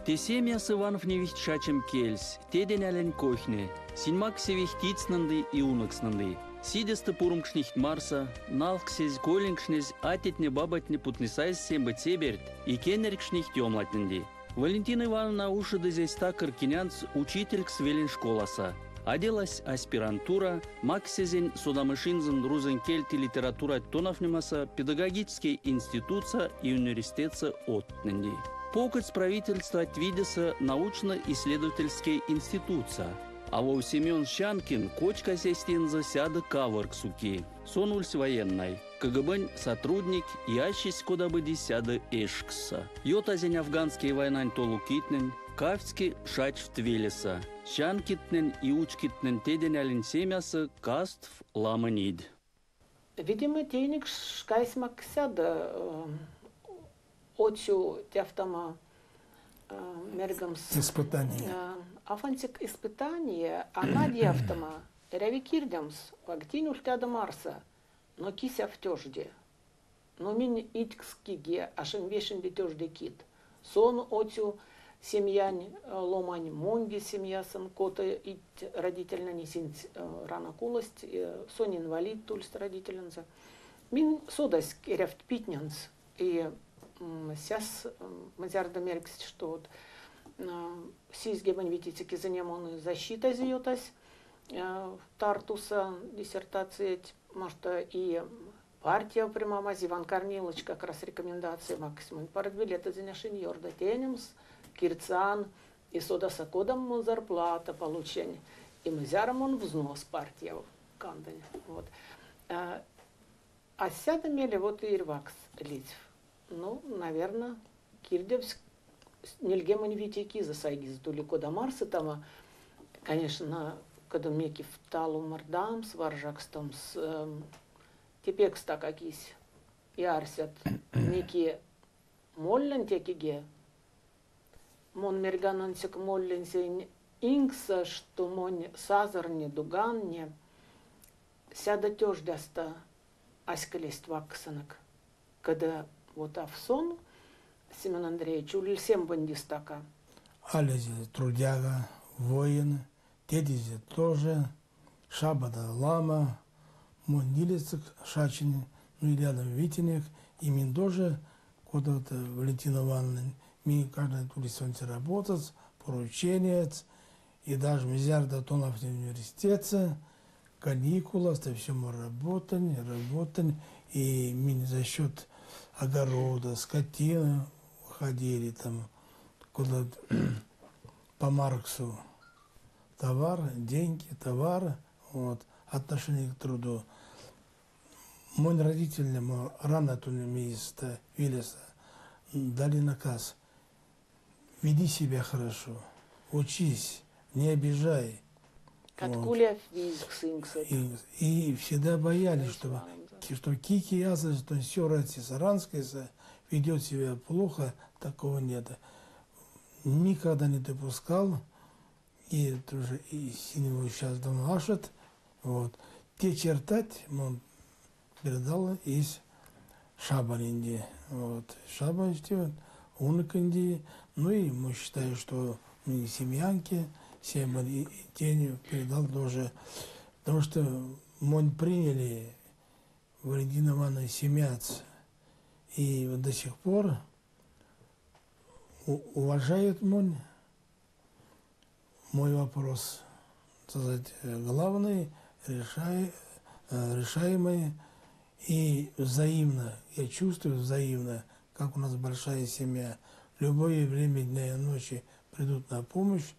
Тесемияс Ивановневич шачем кельс, теден ален кохне, синмаксевих тицнанды и унакснанды. Сидесты пурмкшнихт Марса, налксез колингшнез атетне бабатне путнесайс сембы цеберт и кенеркшнихт емлатненди. Валентина Ивановна ушиды здесь такыр кинянц учитель к свелен школаса. Оделась аспирантура, максезен судамышинзен друзен кельти литература тонафнемаса педагогический институца и университетса отненди. Покать правительства отвидеса научно-исследовательская институция. А во Семен Щанкин кочка сестинза сяда каварк суки. Сонульс военной. КГБ сотрудник и ащись куда бы сяда эшкса. Йотазень афганский войнань толу китнен, кавцки шач в твелеса. Щанкитнен и учкитнен теден алин семяса каств ламанид. Видимо, денег шкайсмак сяда отчу тяфтама мергамс. Испытание. Афантик испытание, а на дьявтама, рявикирдямс, вагдин ультяда Марса, но кися в тёжде. Но мин иткскиге, ашем вешен де тёжде кит. Сон отю семьянь ломань монги семьясан, кота ит родительно несин рана кулость, сон инвалид тульст родительнца. Мин содась рявт питнянс, и сейчас мазярда меркс, что вот сизгебен видите, занемон защита зиотась Тартуса диссертации, может и партия прямо Иван Корнилович как раз рекомендации максимум. Парад билета за наши Йорда Тенемс, Кирцан и Содаса кодом зарплата получения. И мы зяром он взнос партия в Кандане. Вот. А сяда мели вот и Ирвакс Литв. Ну, наверное, Кирдевск нельгемон витяки за сайгиз далеко до Марса там, конечно, когда меки в талу мордам с варжакстом с тепекста какись и арсят меки моллен текиге мон мерганансик молленсе инкса что мон сазарне дуганне сяда тёждаста аскалест ваксанак когда вот авсон Семен Андреевич, улисем бандистака. Алези трудяга, воин, тедизи тоже, шабада лама, мундилицик шачини, ну и рядом витинек, и мин тоже, куда-то Валентина Ивановна, ми каждый тулисонце работать, порученец, и даже мизярда тонов университета, каникула, это все мы работать, и мин за счет огорода, скотины, ходили там куда по Марксу. Товар, деньги, товар, вот, отношение к труду. Мой родитель, рано тунемиста Виллиса, дали наказ. Веди себя хорошо, учись, не обижай. Вот. И всегда боялись, что Кики Яза, что все Рати Саранская ведет себя плохо, такого нет. Никогда не допускал, и тоже и синего сейчас давно ашет. Вот. Те чертать он передал из Шабанинди. Вот. Шабанинди, Унаканди. Ну и мы считаем, что мы семьянки, семья и тень передал тоже. Потому что мы приняли Валентина Ивановна семяц. И вот до сих пор уважают мой вопрос, сказать, главный, решаемый и взаимно. Я чувствую взаимно, как у нас большая семья. Любое время дня и ночи придут на помощь.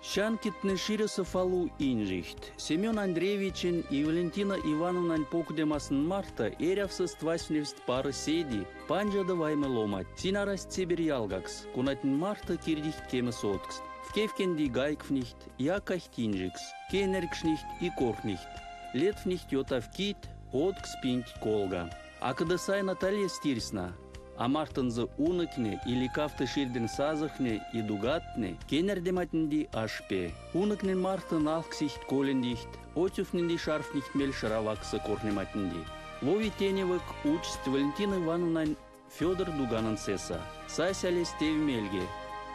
Щанкитны ширеса фалу инжихт. Семен Андреевичен и Валентина Ивановна покудемасын марта эрявсыз твасневст пары седи, панжада ваймы ломать. Синараст сибир ялгакс, кунатин марта кирдихт кемы соткст. В кевкенди гайквнихт, якахт инжикс, кенеркшнихт и коркнихт. Летвнихт йотавкит, откс пинт колга. А когда сай Наталья стирсна, а мартынзы уныкне или кафты ширден сазыхне и дугатне, кенердематнди ашпе. Уныкнен мартын алксихт колендихт, отюфненди шарфнихт мель шараваксы корнематнди. Вови теневык учсть Валентина Ивановна Федор Дуганан сеса. Сай сялестев мельге.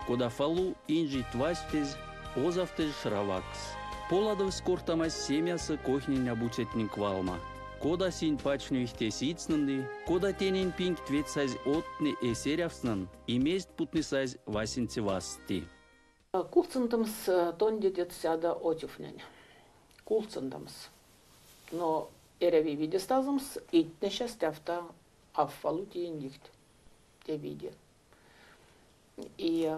кода фалу инжи твастез, озавтез шравакс. Поладов скортамас семясы кохнень обучетник валма. Кода син пачнюхте сицнанды, кода тенин пинг тветсайз отны эсерявснан, и мест путнысайз васинцевасти. Кулцендамс тондедет сяда отюфнень. Кулцендамс. Но эреви видестазамс итне счастьявта аффалу тиендихт. Те виде. И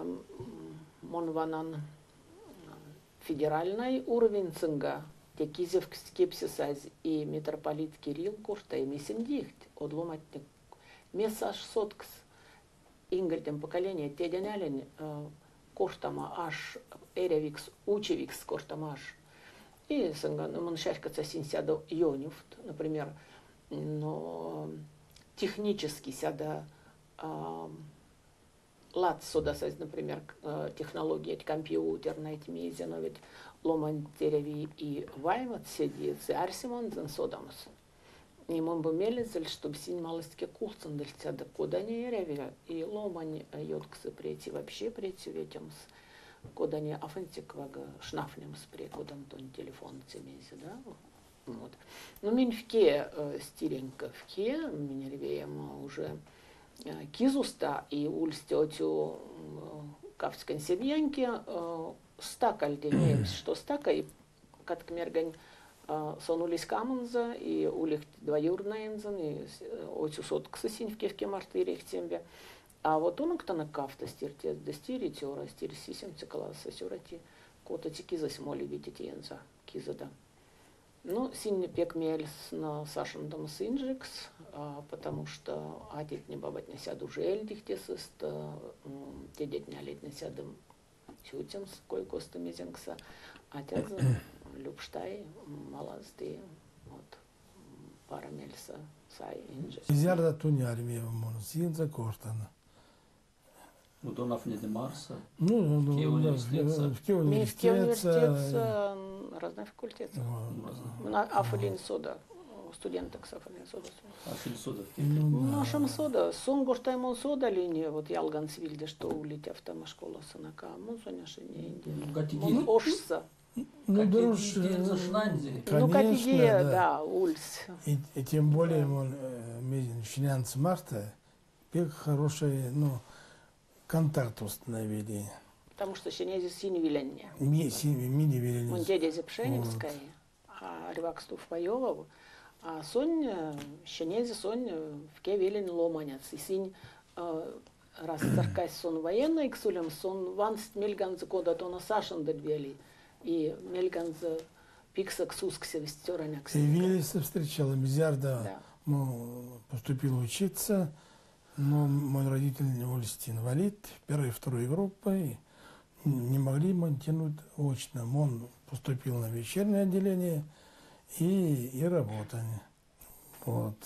монванан федеральный уровень цинга, те кизев скепсисайз и митрополит Кирилл кошта и месендихт, одломатник. Месаж соткс ингельдем поколение те денялень коштама аж эревикс учевикс коштама аж. И цинга, ну, шашкаться синсяда йонюфт, например, но технически сяда лад содасайз, например, технология компьютерная тмизе, но ведь ломан тереви и ваймат сидит, арсимон зен содамус. И мы бы мелезель, чтобы син малостки кулцен дельца, да куда не реви, и ломан йотксы прийти вообще прийти ветемс, куда не афантик вага шнафнем спре, куда тон телефон цемизе, да? Вот. Ну, минфке стиренько вке, минервеем уже кизуста и ульстетю кавскан семьянки стакальденеем, что стака и каткмергань сон улис каменза и улих двоюрнаензен и отю сотксы синьвке в кемартырих тембе. А вот он кто на кафта стирте достирить ора стир сисем цикаласа сюрати кота кизас моли видите янза кизада. Ну, сильно пекмель на Сашин дом синжикс, потому что отец не бабать не сяду жельдих тесыст, те детня лет не сядем чутем с кой костом изенкса, отец любштай малазды, вот, парамельса сай инжикс. Изярда туни армия мон синза коштана. Вот он афнеде Марса. Ну, в Киев университет. Разные факультеты. Афалин сода, студенток с Афалин сода. Афалин сода. Нашим сода, сон гоштаймон сода линия, вот Ялгансвильде, что улетя в там школа санака, мон соняши не инди. Мон ошса. Ну, дорож, ну, как идея, да, ульс. И тем более, он, с марта, пек хороший, ну, контакт установили. Потому что щенези синевиленне. Мини-виленне. Он дядя Зепшеневская, а Ревакстуф Воевов, а сонь, щенези сонь в кевелен ломанец. И синь раз царкась сон военный ксулем, сон ванст мельганз года то на Сашен дельвели. И мельганз пикса ксускся вестеранякся. И Виллиса встречала, Мизярда поступил учиться. Но мой родитель инвалид первой и второй группы, и не могли ему тянуть очно. Он поступил на вечернее отделение и работали. Вот.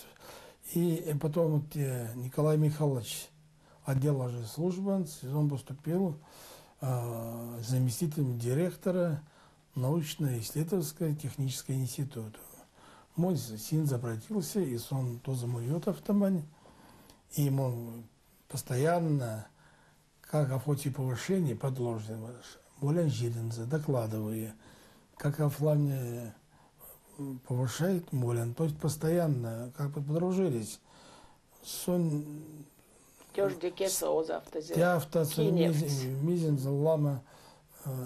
И потом вот, Николай Михайлович отдела же службы, он поступил заместителем директора научно-исследовательского технического института. Мой сын обратился, и он тоже моет автомобиль. И ему постоянно, как о фоте повышения подложено, более Жилинза, докладывая, как о флане повышает Молин, то есть постоянно как бы подружились. Сон... Мизинза, лама,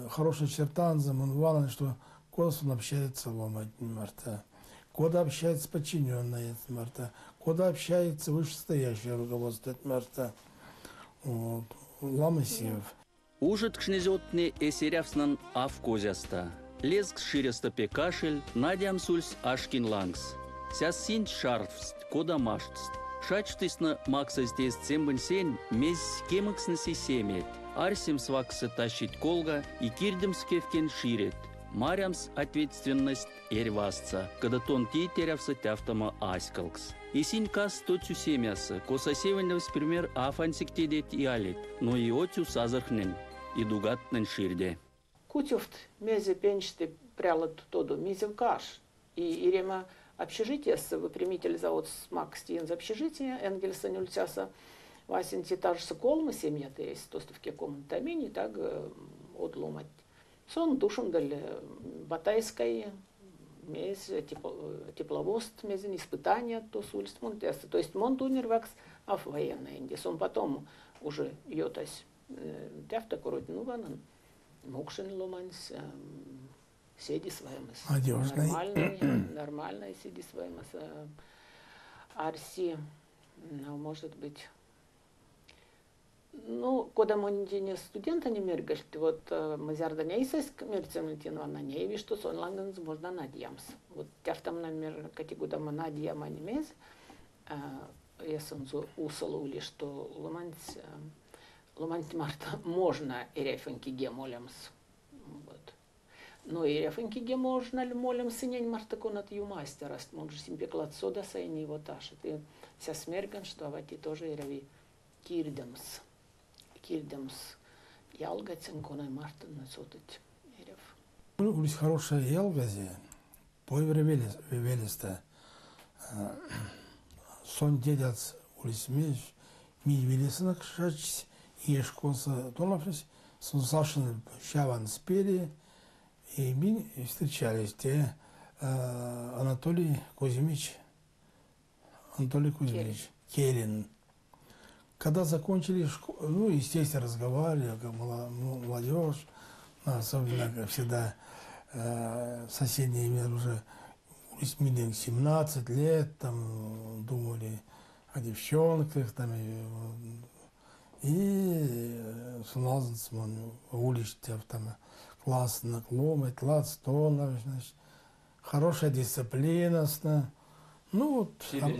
хороший чертанзам, он валан, что куда он общается ломать марта, куда общается подчиненная марта, куда общается вышестоящее руководство марта. Вот. Ламасиев. Ужит кшнезотне эсерявснан авкозяста. Лезг ширеста кашель, надям сульс ашкин лангс. Сяс синь шарфст, кода маштст. Шачтысна максастес цембен сень, мез кемыкснеси семет. Арсим сваксы тащить колга и кирдем скевкен ширет. Марямс ответственность эрвасца, когда тон тейтерявса тяфтама аськалкс. И синь кас тоцю семясы, коса севенлевс пример афансик тедет и алит, но и отю сазархнен, и дугатнен ширде. Кутюфт мезе пенчты прялат тоду, мизев каш. И ирема общежитие с выпрямитель завод смак стиен за общежитие, Энгельса нюльцяса, Васин титарсы колмы семьяты есть, то что в каком тамине так отломать. Сон душом дали батайской, мез тепловоз, мезен испытания, то с улиц монтеста. То есть монтунервакс, а в военной Индии. Сон потом уже йотась тяфта коротину ванан, мокшин ломанс, седи своемас. Нормальный седи своемас. Арси, ну, может быть. Ну, когда мы не студента не мергаешь, вот мы зярда не есть мерцементину, она не видит, что сон лангенс можно надеемся. Вот тяфтам намер категуда мы надеем анимез, если он усолули, что ломанс марта можно и рефенки гемолемс. Вот. Но и рефенки ге можно ли молемся не марта конат ю мастера, может себе клад сода сайни вот аж. Ты вся смерген, что авати тоже и реви кирдемс. Кирдемс ялгацен конай марта на сотать рев. Улис хорошая ялгази, поевре велеста. Сон дедец улис меч, ми велесанак шачись, ешкоса тонафрис, сон сашен шаван спери, и мы встречались, где Анатолий Кузьмич, Керин. Когда закончили школу, ну, естественно, разговаривали, как молодежь, особенно, как всегда, соседние имели уже 17 лет, там, думали о девчонках, там, и сназансман улице, там, классно, кломы, класстон, значит, хорошая дисциплина, ну, вот, там,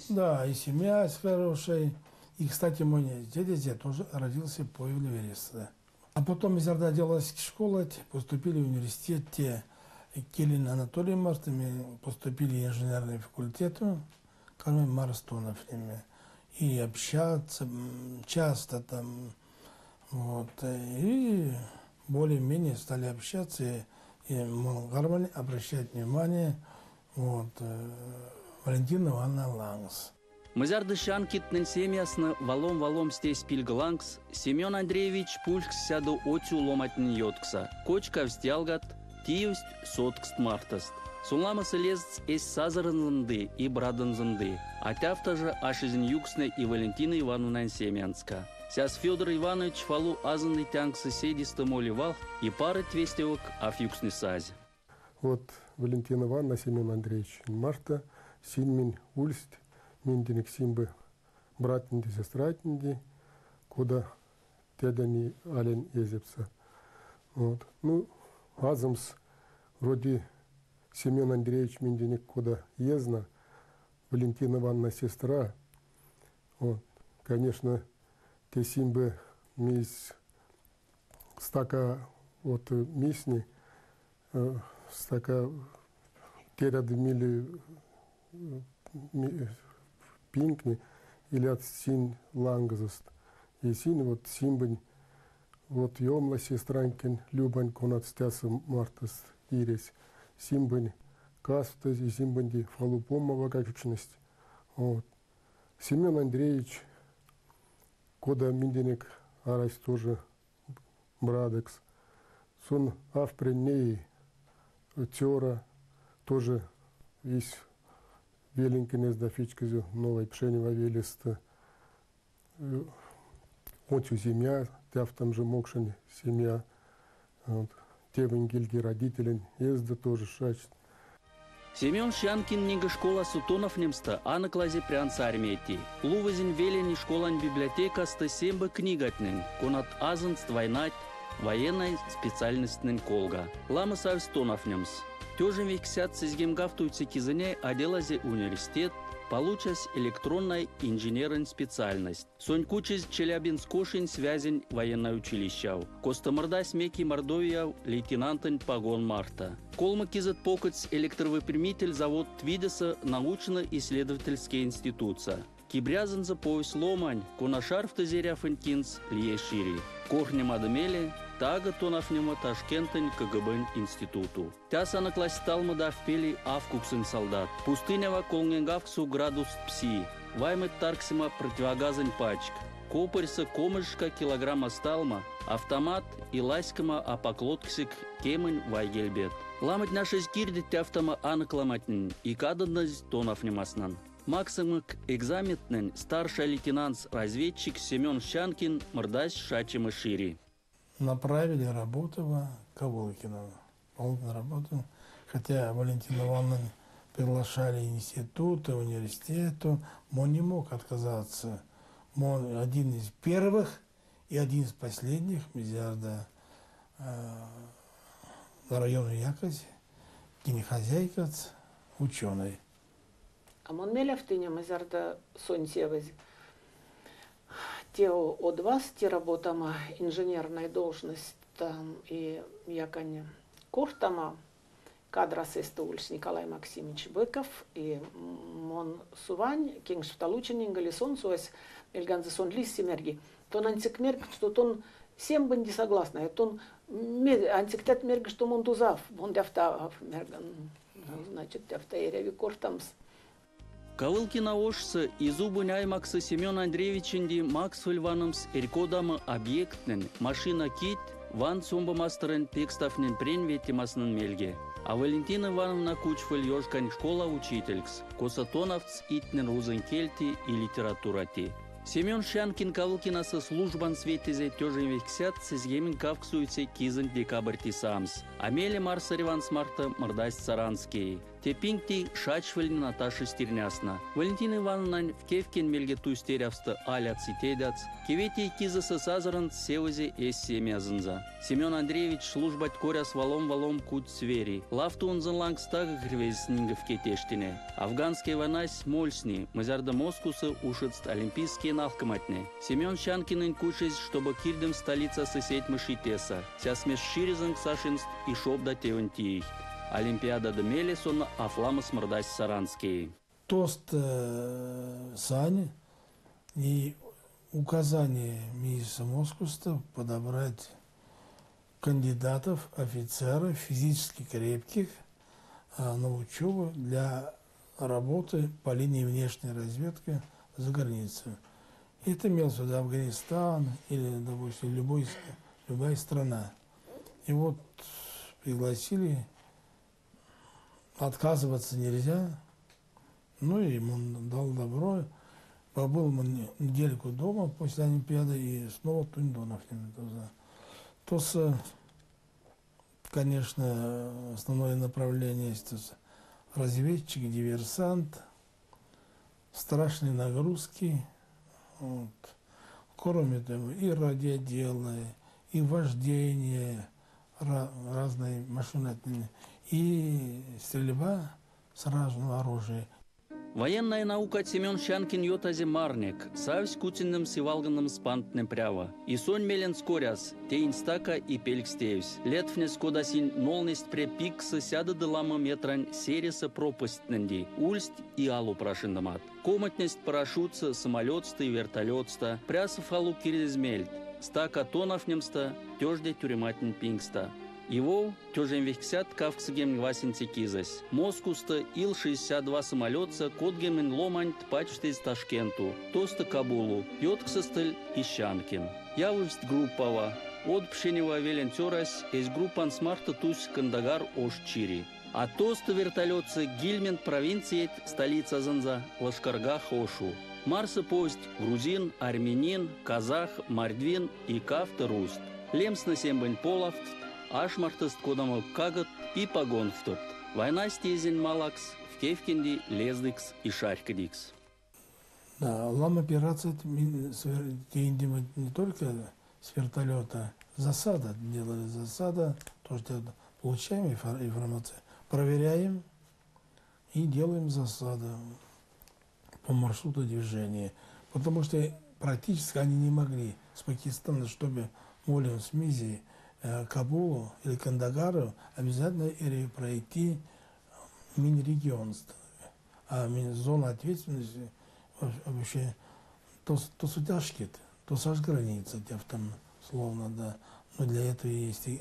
да, и семья хорошая. И, кстати, мой дядя тоже родился по Веливересте. А потом из Орда делалась школа, поступили в университет, Келин Анатолий Мартами, поступили в инженерный факультет, кроме Марстонов, и общаться часто там, вот, и более-менее стали общаться, и Гармани обращать внимание, вот, Валентина Ивановна Лангс. Мызарды шанкитнен семьясны валом стесь пильгалангс, Семен Андреевич пульшкс сяду отю ломатнен йоткса, кочка встялгат, тиюсть соткст мартаст. Сунламасы лезц эс сазарынзынды и брадынзынды, а тяфта же ашизин юксны и Валентина Ивановна Семенска. Сяс Федор Иванович фалу азынды тянгсы седисты моливал и пары твестевок афюксны сази. Вот Валентина Ивановна, Семен Андреевич, Марта, Синмин, Ульст, Миндиник Симбы, братнди, сестратнди, куда тедани ален езепса. Вот. Ну, азымс вроде Семен Андреевич Миндиник куда езна, Валентина Ивановна сестра. Вот. Конечно, те Симбы мисс стака вот мисни, стака теряды мили пинкни или от син лангзост. И син вот симбань, вот йомла сестранкин, любань конат стяса мартас ирес, симбань кастас и симбанди фалупомова какичность. Вот. Семен Андреевич, кода минденек арась тоже брадекс, сон авпреней тера тоже весь веленький дофичказю новой пшенева велеста. Отцу семья, тя в том же мокшине семья. Вот. Те венгельги родителен езда тоже шачт. Семен Шянкин нега школа сутонов немста, а на клазе прянца армейти. Лувазин велени школан библиотека ста семба книгатнен, конат азанст войнать, военной специальностнен колга. Лама савстонов немс. Тёжем вексят сизгемгавтуются кизыне оделазе университет, получась электронная инженерная специальность. Сонькучиз Челябинскошин связень военное училище. Костоморда смеки Мордовия лейтенантен погон Марта. Колма кизет покоц электровыпрямитель завод Твидеса научно-исследовательская институция. Кибрязан за пояс ломань, конашар в тазеря фенкинс лие шири. Корнем адамели, тага тонафнема Ташкентен КГБ институту. Тяса на класс талмада впели авкуксен солдат. Пустынява колнгенгавксу градус пси. Ваймет тарксима противогазен пачк. копырса комышка килограмма сталма, автомат и ласькама апоклотксик кемын вайгельбет. Ламать наши скирдит автома аныкламатнын и кадыныз тонов немаснан. Максимык экзаметнен старший лейтенант-разведчик Семен Щанкин мордась шачим и шире. Направили работу в Ковылкино. На работу, хотя Валентина Ивановна приглашали институты, университету, он не мог отказаться. Он один из первых и один из последних, мизярда на районе Якось, кинехозяйкац, ученый. А он мелевтыня мизярда сонсевез. Те от вас, те работама инженерной должность там и яконе куртама кадра сестуль Николай Максимович Быков и мон сувань кенгшталучен галисон суэс эльганзе сон лис семерги. Тон антикмерк, что тон всем бенди согласна. Тон антиктет мерг, что мон тузав, он дяфта мерган, значит дяфта ереви куртамс. Ковылкина ошсы и зубы наймаксы Семен Андреевичинди Максвель ванымс эркодамы объектнен машина кит ван сумбамастерен текстафнен пренве темаснын мельге. А Валентина Ивановна Кучфель ёшкань школа учителькс, косатоновц итнен рузен кельти и литературати. Семен Щанкин Ковылкинасы службан светезе тёжен вексят сезгемен кавксуйце кизен декабрьти самс. Амеле Марсареван смарта мордась царанский. Тепинкти шачвель Наташа Стернясна. Валентина Ивановна в кевкен мельге тустерявсты аля цитедац. Кевети кизасы сазаран севазе эс семязынза. Семен Андреевич службать коряс валом кут свери. Лафту он занланг стага грвез нингов кетештине. Афганский ванась мольсни. Мазарда Москусы ушиц олимпийские налкоматне. Семен Щанкинын кушез, чтобы кирдем столица сосед мышитеса. Ся смеш ширизанг сашинст и шобда тевантиих. Олимпиада де Мелисон, Афламас мордась саранский. Тост Сани и указание министра Москуста подобрать кандидатов, офицеров, физически крепких на учебу для работы по линии внешней разведки за границей. Это имелся в виду Афганистан или, допустим, любая страна. И вот пригласили. Отказываться нельзя. Ну и ему дал добро. Побыл недельку дома после Олимпиады и снова Тундонов. То, конечно, основное направление есть разведчик, диверсант, страшные нагрузки. Вот. Кроме того, и радиоделы, и вождение разной машины, и стрельба с разного оружия. Военная наука Семен Щанкин йотазе марник, савсь кутинным сивалганным спантным прява. И сонь мелен скоряс, те инстака и пелькстеюсь. Летвне скодасин нолность пре пикса сяда делама метрань сериса пропастненди, ульсть и алу прошиндамат. Коматность парашютса, самолетста и вертолетста, прясов алу киризмельт, стака тонов немста, тёжде тюрематн пингста. Его тёжен вехсят кавксгем гвасинцы кизась. Москуста Ил-62 самолетца кодгемен ломань тпачты из Ташкенту, тоста Кабулу, йотксастель и Щанкин. Явывсть группова, от пшенева велен тёрась, из группан смарта тусь Кандагар ош-чири. А тоста вертолетца Гильмен провинциет столица Занза, Лашкарга Хошу. Марса повесть грузин, армянин, казах, мордвин и кавта руст. Лемс на сембань полов, ашмартыст кодамы кагат и погонфтот. Война стезен малакс, в кевкенди лездыкс и шарькадикс. Да, лам операция не только с вертолета, засада делали, засада, то, что получаем информацию, проверяем и делаем засаду по маршруту движения. Потому что практически они не могли с Пакистана, чтобы молим с Мизии, Кабулу или Кандагару, обязательно пройти мини-регион. А зона ответственности вообще то судяшки, то саж граница, там словно, да. Но для этого есть и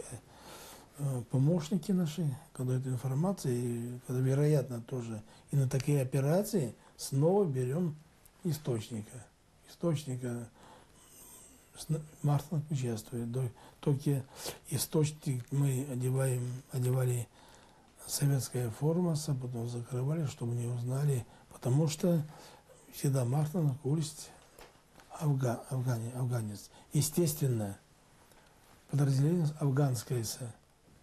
помощники наши, когда эта информация, и когда, вероятно, тоже и на такие операции снова берем источника Мартинов участвует. Только источник мы одевали советская форма, потом закрывали, чтобы не узнали, потому что всегда Мартинов улиц афганец. Естественно, подразделение афганское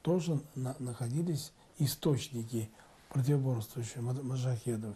тоже находились источники противоборствующих маджахедов.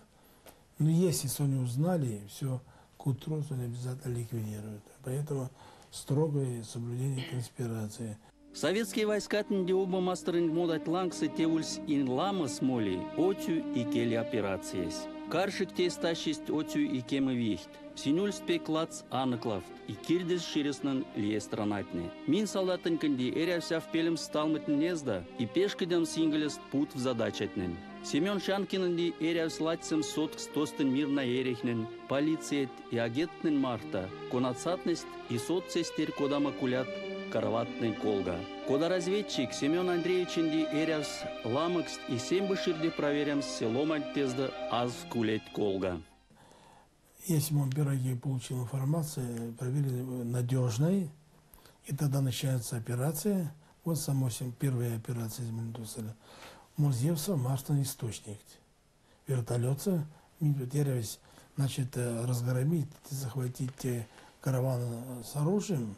Но если они узнали, все к утру они обязательно ликвидируют. Поэтому строгое соблюдение конспирации. Советские войска тінде оба мастерын модать лангсы теульс ин ламас моли, отю и кели операциес. Каршик те стащисть отю и кемы вихт. Синюль спеклац аныклафт и кирдис ширеснын лиестранатны. Мин солдатын кынди эрявся в пелем сталмытын незда и пешкидем синглест пут в задачатнын. Семен Шанкинынди эрявс латсым соткс тостын мирна эрехнын, полициет и агентнын марта, конацатность и соцсестер кодама кулят караватный колга. Кода разведчик Семен Андреевич инди эрявс ламыкс и сембыширди проверям селом антезда аз кулет колга. Если мы пироги получил информацию, проверили надежной, и тогда начинается операция. Вот само первая операция из Мендусаля. Музеевса Мартин источник. Вертолетца, теряясь, значит, разгромить, захватить караван с оружием.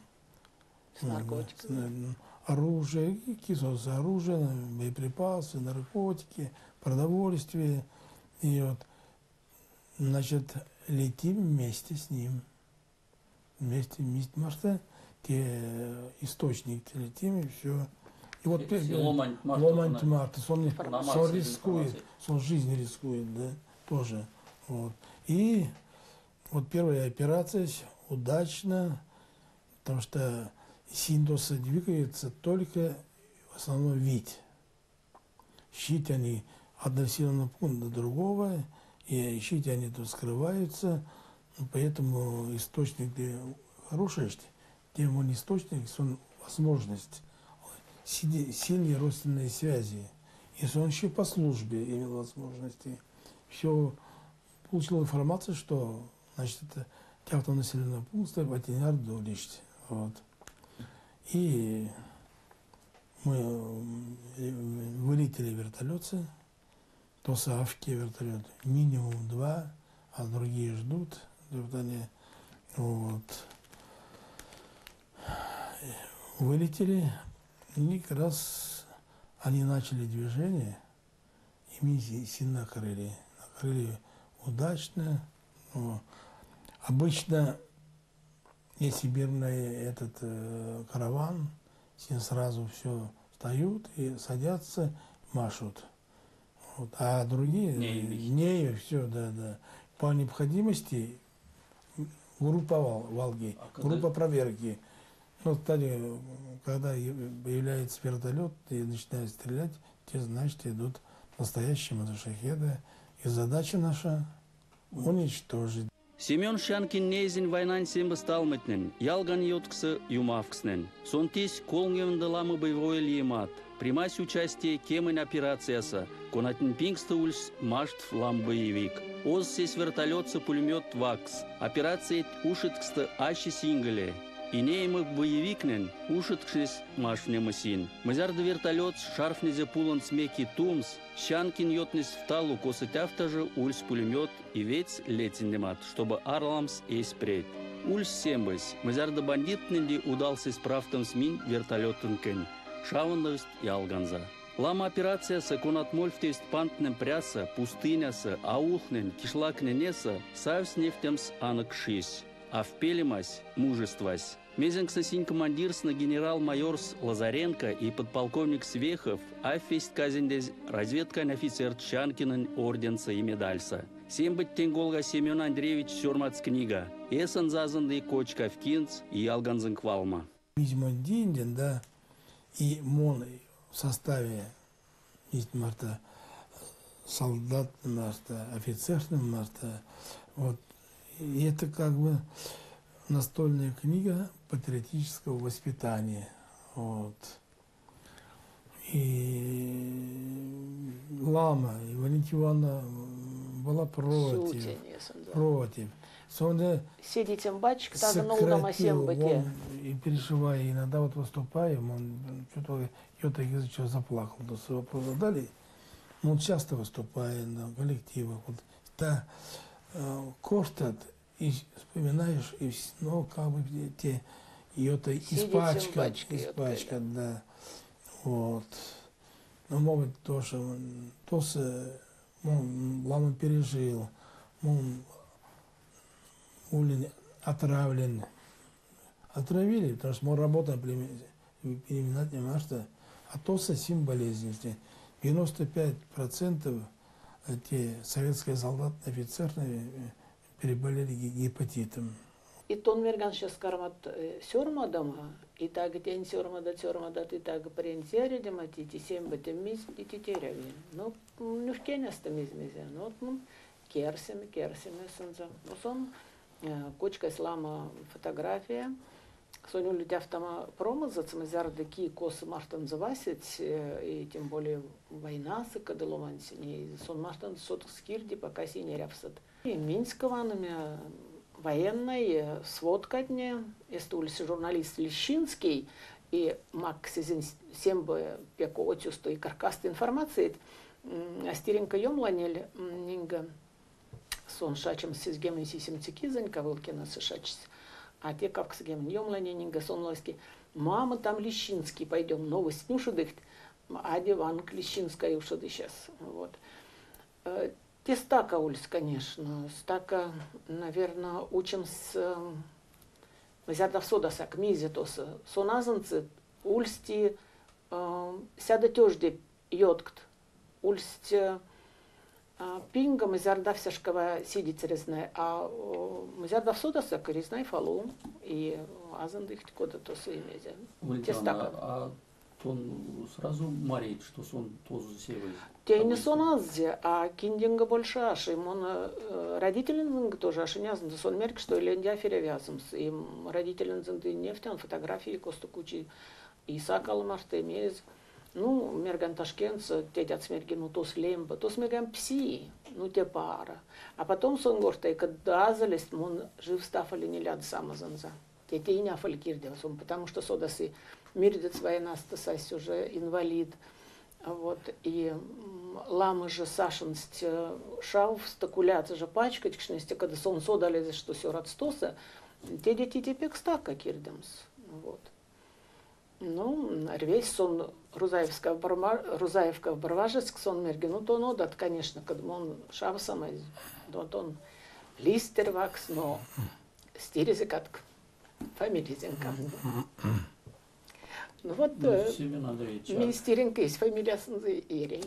С наркотиками. Оружие, кисос оружие, боеприпасы, наркотики, продовольствие. И вот, значит, летим вместе с ним. Вместе Марта, те источник летим, и все. И вот Ломань Марта, он рискует, он жизнь рискует, да, тоже. Вот. И вот первая операция удачно, потому что синдосы двигаются только в основном вид. Щит они односильно пункт до другого, и щиты они тут скрываются, поэтому источник хороший, тем он источник, он возможность, сильные родственные связи. Если он еще по службе имел возможности, все получил информацию, что, значит, это тяхта населенного пункта Ватиняр Дулищ. Вот. И мы вылетели вертолеты, то савки вертолет, минимум 2, а другие ждут. Вот. Вылетели, и как раз они начали движение, и мы сильно накрыли. Накрыли удачно. Вот. Обычно, если мирный этот караван, все сразу все встают и садятся, машут. Вот. А другие не все, да. По необходимости группа Волги, группа проверки. Ну, кстати, когда появляется вертолет и начинают стрелять, те, значит, идут настоящие маджахеды. И задача наша уничтожить. Семен Шанкин незин войнан сембы сталмытнын, ялган йотксы юмавкснын. Сонтись колнгевнды ламы боевой лиемат. Примась участие кемын операциясы. Конатын пингсты ульс маштв лам боевик. Оз сес вертолетсы пулемет вакс. Операция ушытксты ащи сингале. Инеемых боевикнен ушыткшнес машнемысин. Мызарды вертолет шарфнезе пулан смеки тумс. Шанкин йотнес в талу косытявта же ульс пулемет и вец летиндемат, чтобы арламс эйспред. Ульс сембыс. Мызарды бандитненди удался справтом смин вертолетын кен. Шавандовсть и алганза. Лама операция конат мольфтевст пантнем пряса, пустыняса, аухнен, кишлакненеса, савс нефтемс анакшись. А в пелемась мужествась. Мезенкса синь командирсна генерал-майорс Лазаренко и подполковник Свехов, а фест казендез разведкан офицер Чанкинен орденса и медальса. Сембыть тенголга Семен Андреевич Сёрмац книга. Эсан зазанды кочка в кинц и алганзан квалма. Видимо, Диндин, да, и МОН в составе Марта, солдат Марта, офицер Марта, вот. И это как бы настольная книга патриотического воспитания. Вот. И Лама, и Валентина Ивановна была против. он Сидите бачка, так нолдама сократил, сембаке. и переживая, иногда вот выступаем, он что-то я-то язычок заплакал, то есть вопрос задали. Он часто выступает на коллективах. Вот, да, коштат, и вспоминаешь, и ну, как бы те ее-то испачкать, да. Вот. Но, может быть, тоже, ламу пережил, улин отравлен. Отравили, потому что мы работаем переименовать, что а то совсем болезненности. 95% те советские солдаты, офицеры переболели гепатитом. И тон мерган сейчас кармат сёрмадама, и так день сёрмада, и так принцере дематити, 7 батемис, и тетеряви. Ну, нюшкенястам измезе, ну, вот, керсими, сенза. Ну, сон, кочка слама фотография, соню люди автома промазаться, зарды ки косы маштан завасить, и тем более война с кадаломансини, сон маштан соток скирди, пока синий ряпсат. И Минскованными военной сводкатне, если журналист Лещинский, и Мак Сембе пеку отюсто и каркаст информации, Астеренко Йомланель, нинга сон шачем сизгем и сисем цикизань, кавылкина сышачись. А те как с гем Йомлане, нинга сон лойски. Мама там Лещинский, пойдем, новость нюшедыхт, а диван Лещинская ушеды сейчас. Вот. Те стака ульс, конечно. Стака, наверное, учим с мазярдав содасак, мизитоса. Соназанцы ульсти сяда тёжди йоткт. Ульсть пинга мазярдав сяшкова сидит резная, а мазярдав содасак резнай фалу и азандыхт кода-то суимезе. Те стака. Он сразу марит, что сон тоже севает. Те не сон аззе, а киндинга больше аши. Родителен тоже аши не азн, сон мерк, что или индиафере вязом. И родителен зенды нефтян фотографии косту кучи и сакал марте мез. Ну, мерган ташкенц, те дят смергину тос лемба, тос мерган пси, ну те пара. А потом сон гортай, когда залезть, он жив стафали не ляд самозанза. Те и не афалькирдевсон, потому что содасы мирдец война стасась уже инвалид. Вот, и ламы же сашенсть шав стакуляться же пачкать, кшности, когда сон содали, что все радстоса, те дети тепек стака кирдемс. Вот. Ну, рвесь сон Рузаевка в Барважецк, сон мерги, ну то нодат, конечно, когда он шав самый, вот он листер вакс, но стиризикатк, фамилия зенка. Ну вот, министеринка есть фамилия Ирей.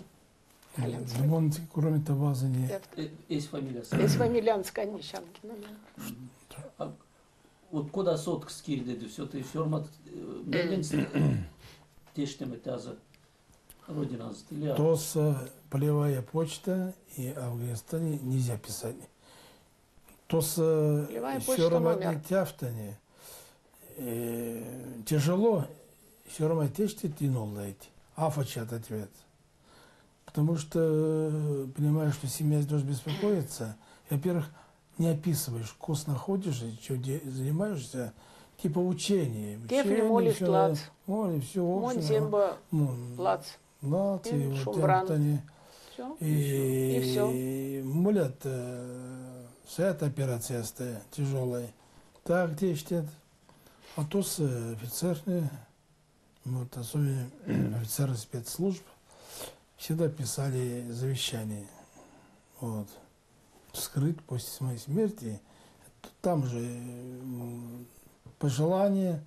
Он, кроме того, есть фамилия. Есть фамилия Сканищанкина. Вот куда сотк скирдеди, все ты фермат, мельницы, тештем это за родина стиля. ТОС, полевая почта, и в Афганистане нельзя писать. ТОС, фермат тяфтане, тяжело. Все равно течти тянул эти, афачат ответ. Потому что понимаешь, что семья должна беспокоиться. Во-первых, не описываешь, кос находишь, чем занимаешься, типа учение. Кефли молишь плац. Моли, все Мон земба плац. Плац, и вот они. И все. Молят, вся эта операция тяжелая. Так течтет. А то с офицерные. Вот, особенно офицеры спецслужб всегда писали завещание. Вот. Скрыть после моей смерти. Там же пожелания.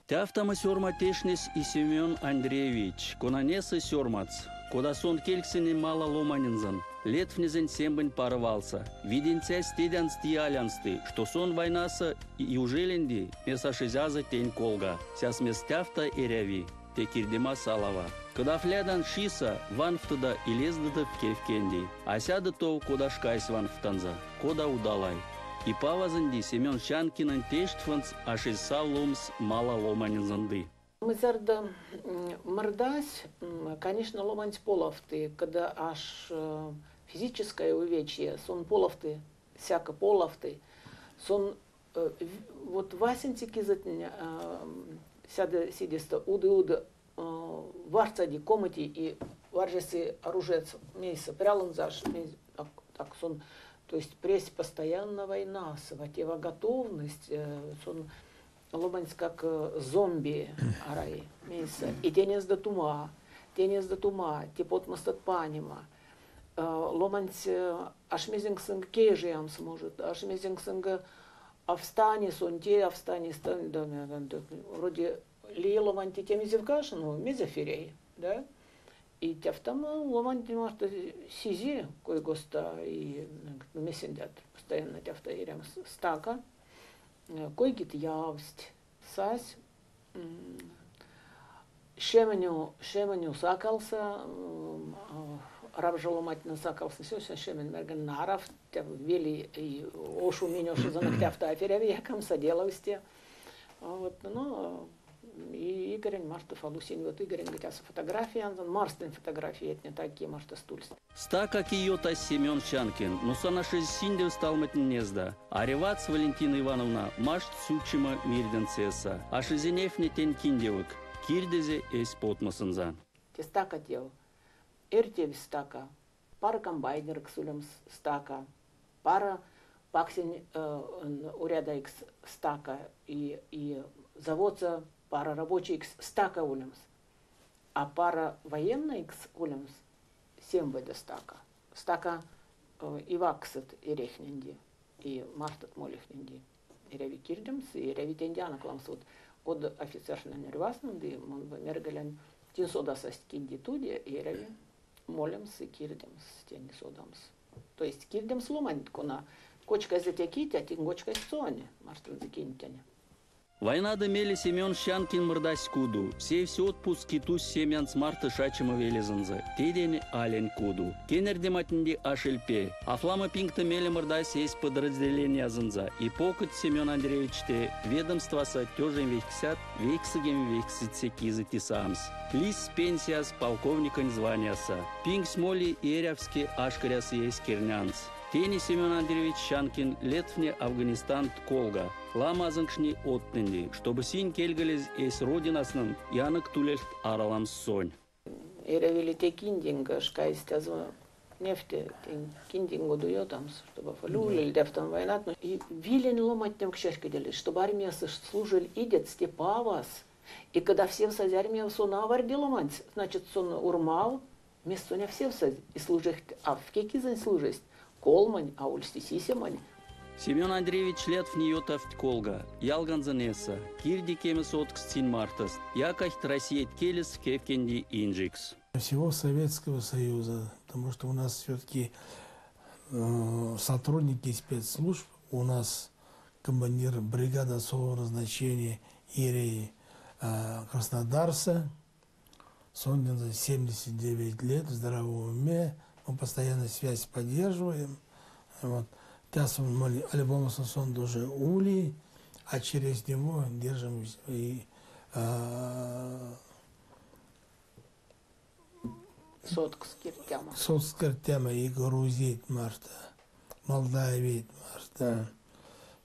Тяфтама сёрма тешнес и Семен Андреевич, конанесы сёрмац, куда сон кельксени мало ломанинзан, летвнезен сембен парвался, виденця стедян стиалянсты, что сон войнаса и ужеленди месашизяза тень колга, сяс мес тяфта и ряви, те кирдема салава. Когда флядан шиса, ванфтуда и лездада в кевкенди, а сяда то, куда шкайс ванфтанза, куда удалай. И павазанди Семен Щанкинан тештфанс ашиз салумс мало ломанинзанды. Мы зарда мордась, конечно, ломать половты, когда аж физическое увечье, сон половты, всяко половты, Сон вот Васенти кизатня сидеста уды варцади комати и варжеси оружец мейса прялон заш так сон, то есть пресс постоянно война, сватева готовность, сон ломанс как зомби арай мейса и тенес до тума, тепот мастат панима. Ломанс ашмезингсинг кежиам сможет, ашмезингсинг австани сон те австани вроде лиломанти теми зевкашину мезефирей, да? И тяфтам ломанти может сизи кой госта и месендят постоянно тяфта ирям стака, кой гит явсть сась шеменю сакался рабжаломать насакался все шемен мерген нарав вели и ошу менёши за нактяфта аферявекам соделовсте вот ну и Игорь Мартов Алусин вот Игорь говорит фотографии Марстин фотографии это не такие Марта стульс Стака киота Семен Щанкин но санаши синдев стал матнезда аревац Валентина Ивановна машт сучима мирденцеса а шизенев не тен киндевок кирдезе эс потмасынза те стака дел эртев стака пара комбайнер ксулем стака пара паксин уряда икс стака и заводца пара рабочий икс стака улемс а пара военная икс улемс 7 беда стака и ваксет и рехненди и мартат молихненди и реви кирдемс и реви тендиана кламсут от офицершна нервасным ди мон мергален тин сода састинди туди и реви молимс и кирдемс тени содамс то есть кирдемс ломанит кона кочка затекить а тингочка сони мартат закинтяне Война дымели Семен Щанкин мордась куду, все отпуск китус семян с марта шачима велезанза, тедени ален куду. Кенерде матнди ашельпе, а флама пинкта мели мордась есть подразделение занза, и покот Семен Андреевич те ведомства са тёжем вехсят, вексагем вексице кизати самс. Лис пенсия с полковника звания са, пинг смоли ерявски ашкаряс есть кернянс. Тени Семен Андреевич Щанкин летвне Афганистан тколга. Лама азанкшни оттенди, чтобы син кельгалез эс родинасным янок тулельт аралам сонь. Эревили те киндинга шкайстязва нефте киндингу дуётамс, чтобы фалюлили дефтам войнат. И вилен ломать тем кшешкадели, чтобы армия служил идет степавас. И когда все в сазе армия сона аварди ломать, значит сон урмал, место не все в сазе и служит, а в кекизань служит. Колмань, а ульсти сисемань. Семен Андреевич лет в нее колга, ялганзанеса, кирди кемес откстин мартас, якахт Россиет келес кевкенди инжикс. Всего Советского Союза, потому что у нас все-таки сотрудники спецслужб, у нас командир бригады особого назначения Ирии Краснодарса, Сондин 79 лет, в здравом уме. Мы постоянно связь поддерживаем. Вот. Тясом альбом сон уже ули, а через него держим и соцкертема и грузит Марта, Молдавит Марта.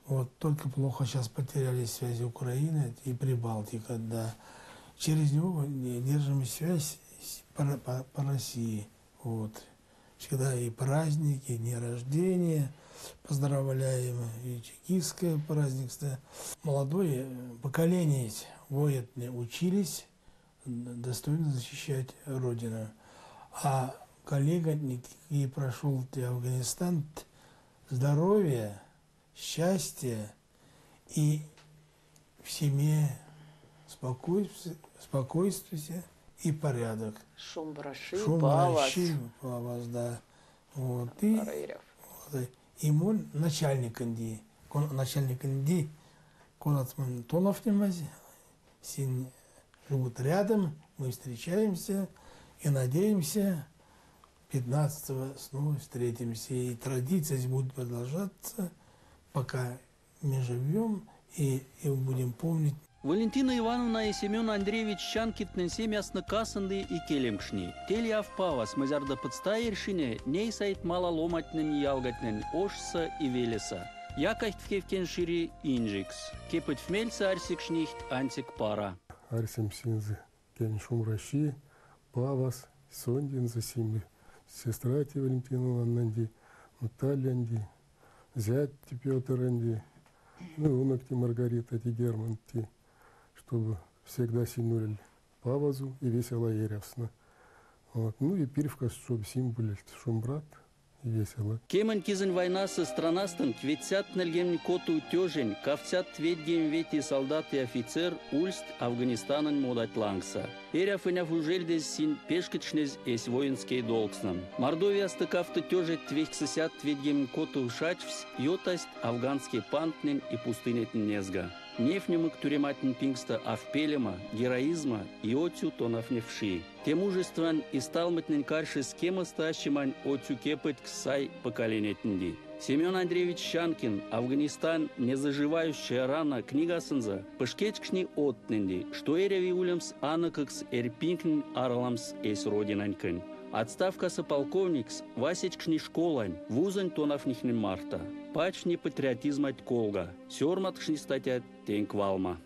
Вот только плохо сейчас потеряли связь Украины и Прибалтика, да. Через него держим связь по России. Вот. Всегда и праздники, и дни рождения поздравляем, и чекистское праздничество. Молодое поколение воят учились достойно защищать Родину. А коллега не прошел Афганистан, здоровья, счастья и в семье спокойствие и порядок. Шум браши, павас, да. Вот. И мой начальник инди, Конатман Тонов син живут рядом, мы встречаемся и надеемся 15-го снова встретимся. И традиция будет продолжаться, пока мы живем и будем помнить. Валентина Ивановна и Семен Андреевич Щанкитнен семясно касанды и келемкшни. Тельяв павас мазарда подстаершине, ней сайт мало ломатнен ялгатнен ошса и велеса. Якахт в кевкен шири инжикс. Кепет в мельца арсикшнихт антик пара. Арсим синзы кен шумраши, павас, сондин за симы. Сестра ти Валентина Аннанди, Наталья Анди, зять ти Петр Анди, ну, унок ти Маргарита ти Герман ти, чтобы всегда синули павазу и весело еревсно. Вот. Ну и пирвка, чтобы символить, шум брат и весело. Кеман кизен война со странастан кветцят нальгем коту тёжень, кавцят тведгем вети солдат и офицер ульст Афганистанан модать лангса. Эря фыняв ужельдез син пешкачнез эс воинский долгснан. Мордовия стыкавты тёжет твехсысят тведгем коту шачвс, йотасть афганский пантнен и пустынетн незга. Нефнемык турематн пингста авпелема, героизма и отю тонов невши. Те мужестван и сталматнен карши схема стащимань отю кепать ксай поколенетнди. Семен Андреевич Щанкин, Афганистан, незаживающая рана, книга сынза, пышкечкшни отненди, что эреви улемс анакакс эрпинкн арламс эс родинанькань. Отставка сополковникс, васечкшни школань, вузань тонафнихнен марта. Пачни патриотизмать колга, сёрматшни статят тенквалма.